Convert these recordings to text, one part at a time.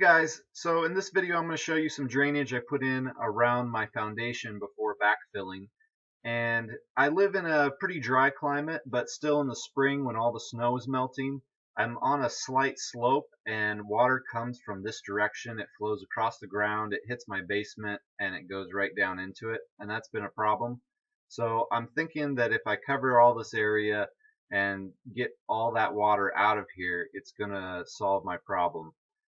Guys, so in this video I'm going to show you some drainage I put in around my foundation before backfilling. And I live in a pretty dry climate, but still in the spring when all the snow is melting, I'm on a slight slope and water comes from this direction. It flows across the ground, it hits my basement, and it goes right down into it, and that's been a problem. So I'm thinking that if I cover all this area and get all that water out of here, it's going to solve my problem.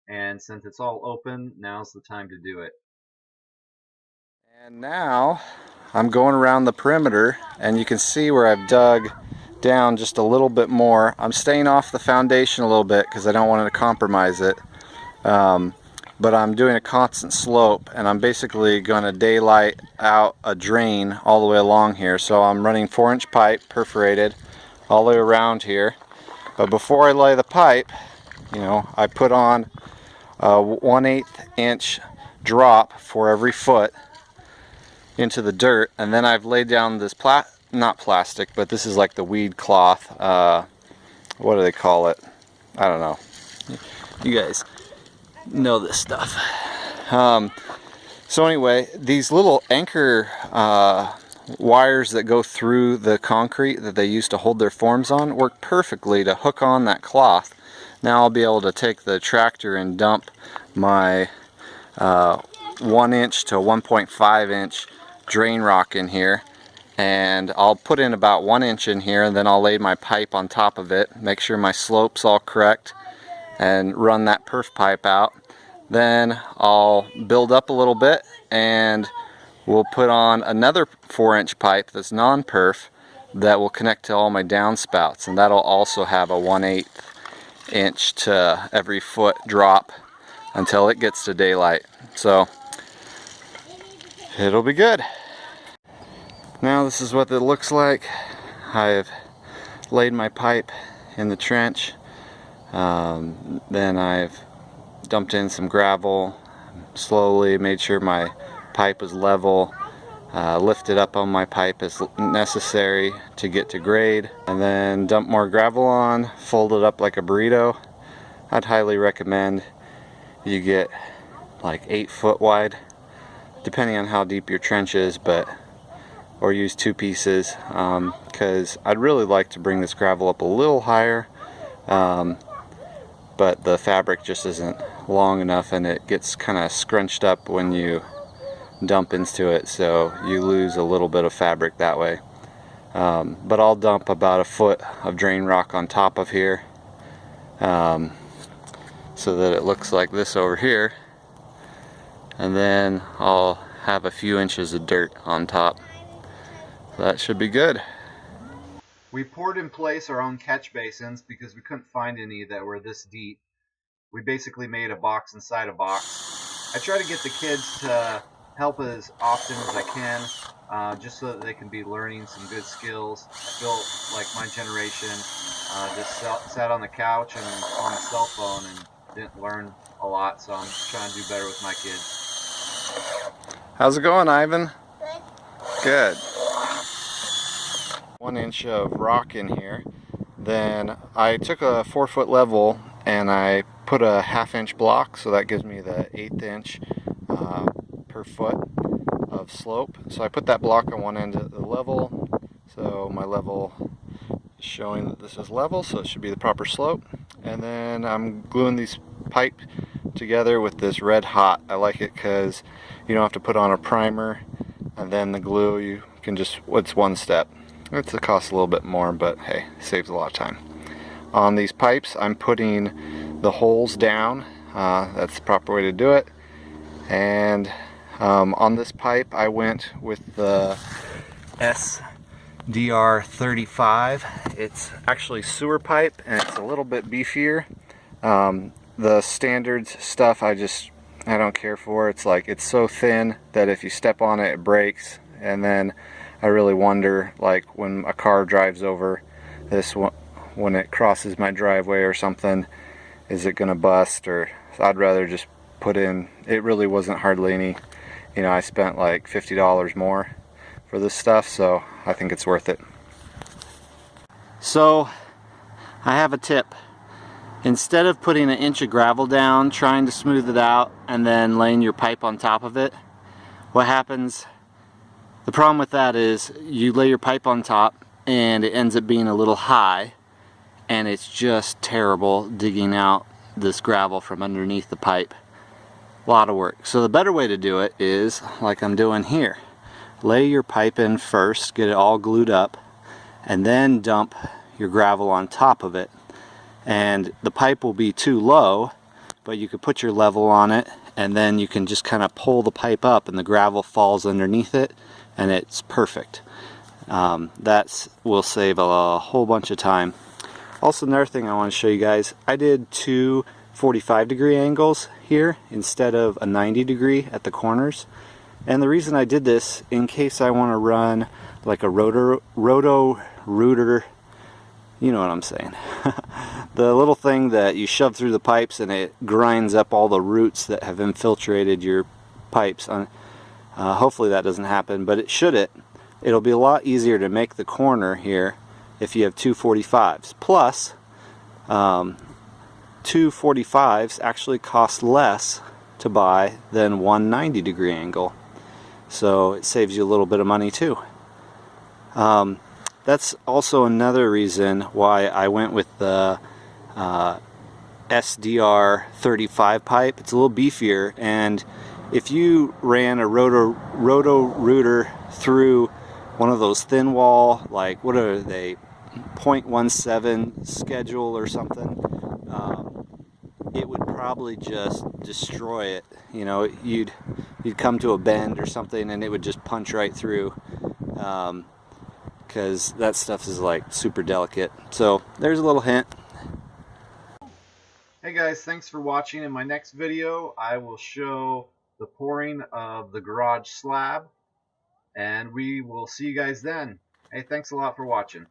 And since it's all open, now's the time to do it. And now I'm going around the perimeter, and you can see where I've dug down just a little bit more. I'm staying off the foundation a little bit because I don't want to compromise it. But I'm doing a constant slope, and I'm basically going to daylight out a drain all the way along here. So I'm running 4-inch pipe perforated all the way around here. But before I lay the pipe, I put on a 1/8 inch drop for every foot into the dirt, and then I've laid down this not plastic, but this is like the weed cloth. What do they call it? I don't know. You guys know this stuff. So anyway, these little anchor wires that go through the concrete that they used to hold their forms on work perfectly to hook on that cloth. Now I'll be able to take the tractor and dump my 1-inch to 1.5 inch drain rock in here, and I'll put in about 1 inch in here, and then I'll lay my pipe on top of it, make sure my slope's all correct, and run that perf pipe out. Then I'll build up a little bit, and we'll put on another 4-inch pipe that's non-perf that will connect to all my downspouts, and that'll also have a 1/8 inch to every foot drop until it gets to daylight. So it'll be good. Now this is what it looks like. I've laid my pipe in the trench. Then I've dumped in some gravel, slowly made sure my pipe was level, lifted up on my pipe as necessary to get to grade, and then dump more gravel on, fold it up like a burrito. I'd highly recommend you get like 8 foot wide, depending on how deep your trench is, or use 2 pieces, because I'd really like to bring this gravel up a little higher, but the fabric just isn't long enough, and it gets kind of scrunched up when you dump into it, so you lose a little bit of fabric that way. But I'll dump about 1 foot of drain rock on top of here, so that it looks like this over here, and then I'll have a few inches of dirt on top. So that should be good. We poured in place our own catch basins because we couldn't find any that were this deep. We basically made a box inside a box. I try to get the kids to help as often as I can, just so that they can be learning some good skills. I feel like my generation just sat on the couch and on the cell phone and didn't learn a lot, so I'm trying to do better with my kids. How's it going, Ivan? Good. 1 inch of rock in here. Then I took a 4 foot level and I put a 1/2 inch block, so that gives me the 1/8 inch per foot of slope. So I put that block on one end of the level, so my level is showing that this is level, so it should be the proper slope. And then I'm gluing these pipe together with this red hot. I like it because you don't have to put on a primer and then the glue. You can just, it's one step. It costs a little bit more, but hey, saves a lot of time. On these pipes, I'm putting the holes down. That's the proper way to do it. And on this pipe, I went with the SDR 35. It's actually sewer pipe, and it's a little bit beefier. The standards stuff, I don't care for. It's so thin that if you step on it, it breaks. And then I really wonder, like when a car drives over this one, when it crosses my driveway or something, is it gonna bust? Or I'd rather just put in, it really wasn't hardly any, I spent like $50 more for this stuff, so I think it's worth it. So I have a tip Instead of putting an inch of gravel down, trying to smooth it out, and then laying your pipe on top of it, what happens, the problem with that is you lay your pipe on top and it ends up being a little high, and it's just terrible digging out this gravel from underneath the pipe. A lot of work. So the better way to do it is like I'm doing here. Lay your pipe in first, get it all glued up, and then dump your gravel on top of it. And the pipe will be too low, but you could put your level on it, and then you can just kind of pull the pipe up and the gravel falls underneath it, and it's perfect. That will save a whole bunch of time. Also, another thing I want to show you guys, I did two 45-degree angles here instead of a 90-degree at the corners. And the reason I did this, in case I want to run like a roto rooter, you know what I'm saying. The little thing that you shove through the pipes and it grinds up all the roots that have infiltrated your pipes. Hopefully that doesn't happen, but it shouldn't. It'll be a lot easier to make the corner here if you have two 45s. Plus, two 45s actually cost less to buy than one 90-degree angle. So it saves you a little bit of money too. That's also another reason why I went with the SDR 35 pipe. It's a little beefier, and if you ran a roto rooter through one of those thin wall, like what are they, 0.17 schedule or something, it would probably just destroy it. You know, you'd come to a bend or something and it would just punch right through, because that stuff is like super delicate. So there's a little hint. Hey guys, thanks for watching. In my next video, I will show the pouring of the garage slab, and we will see you guys then. Hey, thanks a lot for watching.